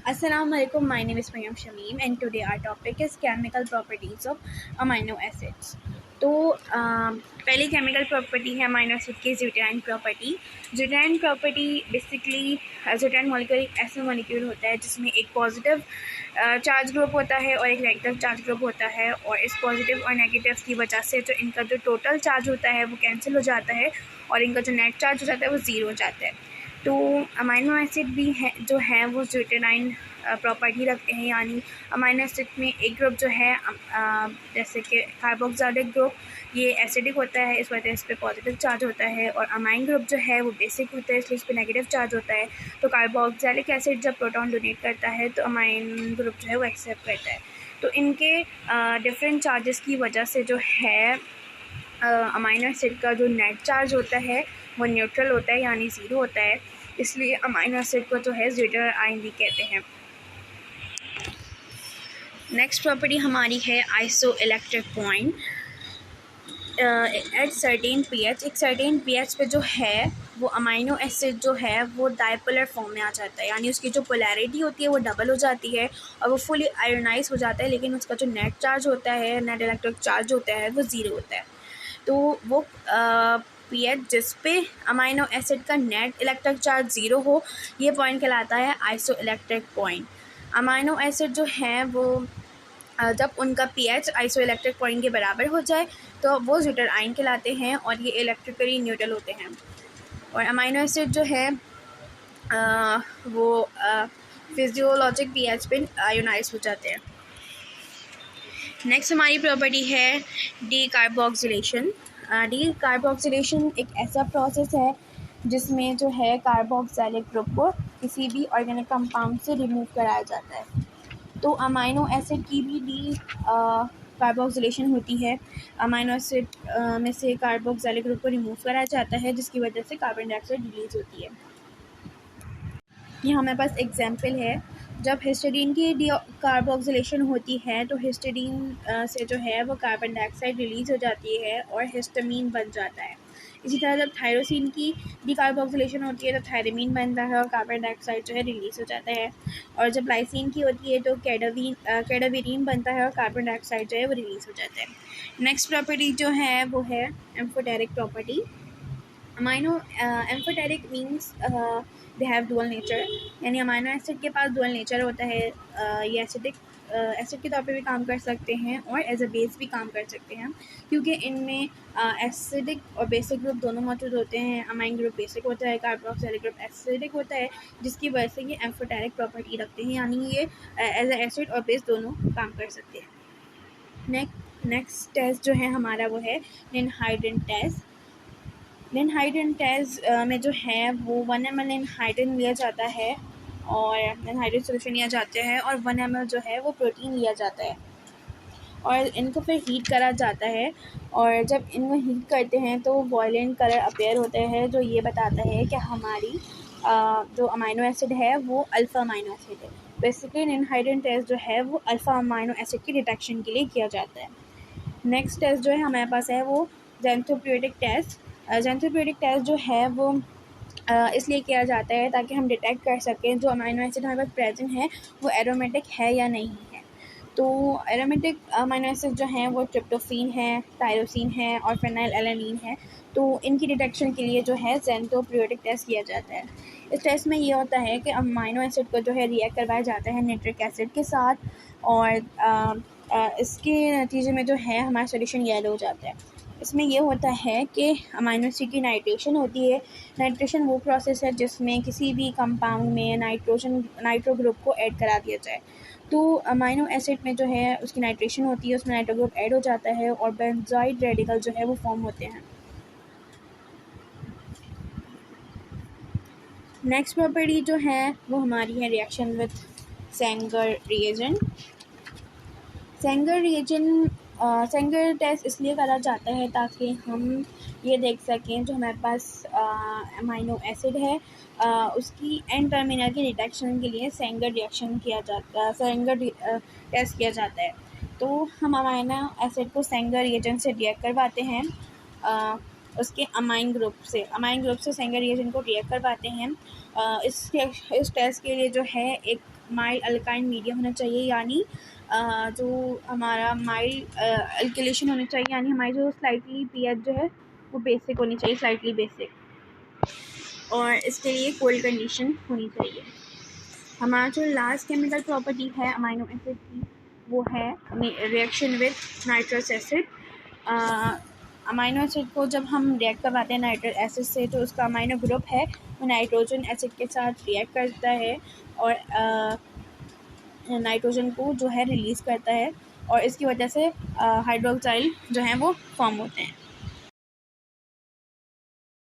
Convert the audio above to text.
Assalamu alaikum. My name is Mayam Shamim and today our topic is chemical properties of amino acids. तो पहली chemical property है amino acid की ज़्यूटाइन property. ज़्यूटाइन property basically ज़्यूटाइन molecule एक ऐसा molecule होता है जिसमें एक पॉजिटिव चार्ज ग्रुप होता है और एक नेगेटिव चार्ज ग्रुप होता है, और इस पॉजिटिव और नेगेटिव की वजह से जो इनका जो टोटल चार्ज होता है वो कैंसिल हो जाता है और इनका जो नेट चार्ज हो जाता है वो ज़ीरो हो जाता है। तो अमीनो एसिड भी है जो है वो ज़्यूटाइन प्रॉपर्टी रखते हैं, यानी अमीनो एसिड में एक ग्रुप जो है जैसे कि कार्बोक्सिलिक ग्रुप ये एसिडिक होता है, इस वजह से इस पर पॉजिटिव चार्ज होता है, और अमाइन ग्रुप जो है वो बेसिक होता है इसलिए इस पर नेगेटिव चार्ज होता है। तो कार्बोक्सिलिक एसिड जब प्रोटॉन डोनेट करता है तो अमाइन ग्रुप जो है वो एक्सेप्ट करता है। तो इनके डिफरेंट चार्जेस की वजह से जो है अमीनो एसिड का जो नेट चार्ज होता है वो न्यूट्रल होता है यानी ज़ीरो होता है, इसलिए अमीनो एसिड को जो है ज़्यूटाइन भी कहते हैं। नेक्स्ट प्रॉपर्टी हमारी है iso electric point at certain pH. एक सर्टेन पीएच पे जो है वो अमीनो एसिड जो है वो डाइपोलर फॉर्म में आ जाता है, यानी उसकी जो पोलैरिटी होती है वो डबल हो जाती है और वो फुली आयरनाइज हो जाता है, लेकिन उसका जो नेट चार्ज होता है, नेट इलेक्ट्रिक चार्ज होता है वो ज़ीरो होता है। तो वो पीएच जिस पे अमीनो एसिड का नेट इलेक्ट्रिक चार्ज ज़ीरो हो ये पॉइंट कहलाता है iso electric point. Amino acid जो है वो जब उनका पीएच आइसो इलेक्ट्रिक पॉइंट के बराबर हो जाए तो वो ज़्यूटाइन कहलाते हैं और ये इलेक्ट्रिकली न्यूट्रल होते हैं। और अमीनो एसिड जो है वो फिजियोलॉजिक पीएच पे आयोनाइज हो जाते हैं। नेक्स्ट हमारी प्रॉपर्टी है डी कार्बोक्सिलेशन। डी कार्बोक्सिलेशन एक ऐसा प्रोसेस है जिसमें जो है कार्बोक्सिलिक ग्रुप को किसी भी ऑर्गेनिक कंपाउंड से रिमूव कराया जाता है। तो अमीनो एसिड की भी डी कार्बोक्सिलेशन होती है। अमीनो एसिड में से कार्बोक्सिलिक ग्रुप को रिमूव कराया जाता है जिसकी वजह से कार्बन डाइऑक्साइड रिलीज होती है। ये हमारे पास एग्जाम्पल है, जब हिस्टीडीन की डी कार्बोक्सिलेशन होती है तो हिस्टीडीन से जो है वो कार्बन डाइऑक्साइड रिलीज़ हो जाती है और हिस्टामीन बन जाता है। इसी तरह जब थायरोसिन की डी कार्बोक्सिलेशन होती है तो थायरामीन बनता है और कार्बन डाइऑक्साइड जो है रिलीज़ हो जाता है, और जब लाइसिन की होती है तो कैडावीरीन बनता है और कार्बन डाइऑक्साइड जो है वो रिलीज़ हो जाता है। नेक्स्ट प्रॉपर्टी जो है वो है amphoteric property. Amino amphoteric means they have dual nature, यानी अमीनो एसिड के पास डुअल नेचर होता है। ये एसिडिक एसिड के तौर पे भी काम कर सकते हैं और एज अ बेस भी काम कर सकते हैं, क्योंकि इनमें एसिडिक और बेसिक ग्रुप दोनों मौजूद होते हैं। अमाइन ग्रुप बेसिक होता है, कार्बोक्सिलिक ग्रुप एसिडिक होता है, जिसकी वजह से ये एम्फोटेरिक प्रॉपर्टी रखते हैं, यानी ये एज अ एसिड और बेस दोनों काम कर सकते हैं। नेक्स्ट टेस्ट जो है हमारा वो है लिनहाइड्रेट टेस्ट। लिनहाइड्रेट टेस्ट में जो है वो 1 ml लिनहाइड्रेट लिया जाता है और लिनहाइड्रेट सोल्यूशन लिया जाता है और 1 ml जो है वो प्रोटीन लिया जाता है और इनको फिर हीट करा जाता है, और जब इनको हीट करते हैं तो वॉयलेंट कलर अपेयर होते हैं जो ये बताता है कि हमारी जो अमीनो एसिड है वो अल्फ़ा अमीनो एसिड है। बेसिकली लिनहाइड्रेट टेस्ट जो है वो अल्फ़ा अमीनो एसिड की डिटेक्शन के लिए किया जाता है। नेक्स्ट टेस्ट जो है हमारे पास है वो ज़ेंथोपीरियोडिक टेस्ट। ज़ेंथोपीरियोडिक टेस्ट जो है वो इसलिए किया जाता है ताकि हम डिटेक्ट कर सकें जो अमीनो एसिड हमारे पास प्रेजेंट है वो एरोमेटिक है या नहीं है। तो एरोमेटिक अमीनो एसिड जो हैं वो ट्रिप्टोफेन है, टायरोसिन है और फेनिलएलैनिन है। तो इनकी डिटेक्शन के लिए जो है ज़ेंथोपीरियोडिक टेस्ट किया जाता है। इस टेस्ट में ये होता है कि अमीनो एसिड को जो है रिएक्ट करवाया जाता है नाइट्रिक एसिड के साथ, और इसके नतीजे में जो है हमारा सोल्यूशन येलो हो जाता है। इसमें ये होता है कि अमीनो एसिड की नाइट्रेशन होती है। नाइट्रेशन वो प्रोसेस है जिसमें किसी भी कंपाउंड में नाइट्रो ग्रुप को ऐड करा दिया जाए। तो अमीनो एसिड में जो है उसकी नाइट्रेशन होती है, उसमें नाइट्रो ग्रुप ऐड हो जाता है और बेंजोइड रेडिकल जो है वो फॉर्म होते हैं। नेक्स्ट प्रॉपर्टी जो है वो हमारी है reaction with Sanger reagent. Sanger test इसलिए करा जाता है ताकि हम ये देख सकें जो हमारे पास अमीनो एसिड है उसकी एन टर्मिनल की डिटेक्शन के लिए सेंगर रिएक्शन किया जाता है, सेंगर टेस्ट किया जाता है। तो हम अमीनो एसिड को सेंगर रिएजेंट से रिएक्ट करवाते हैं उसके अमाइन ग्रुप से सेकेंड रिएक्शन को रिएक्ट करवाते हैं। इस टेस्ट के लिए जो है एक माइल्ड अल्काइन मीडियम होना चाहिए, यानी जो हमारा माइल्ड अल्किलेशन होना चाहिए, यानी हमारी जो स्लाइटली पीएच जो है वो बेसिक होनी चाहिए, स्लाइटली बेसिक। और इसके लिए कोल्ड कंडीशन होनी चाहिए। हमारा जो लास्ट केमिकल प्रॉपर्टी है अमाइनो एसिड की वो है reaction with nitrous acid. Amino acid को जब हम रिएक्ट करवाते हैं नाइट्रस एसिड से, तो उसका अमाइनो ग्रुप है वो नाइट्रोजन एसिड के साथ रिएक्ट करता है और नाइट्रोजन को जो है रिलीज़ करता है, और इसकी वजह से हाइड्रोक्साइड जो है वो फॉर्म होते हैं।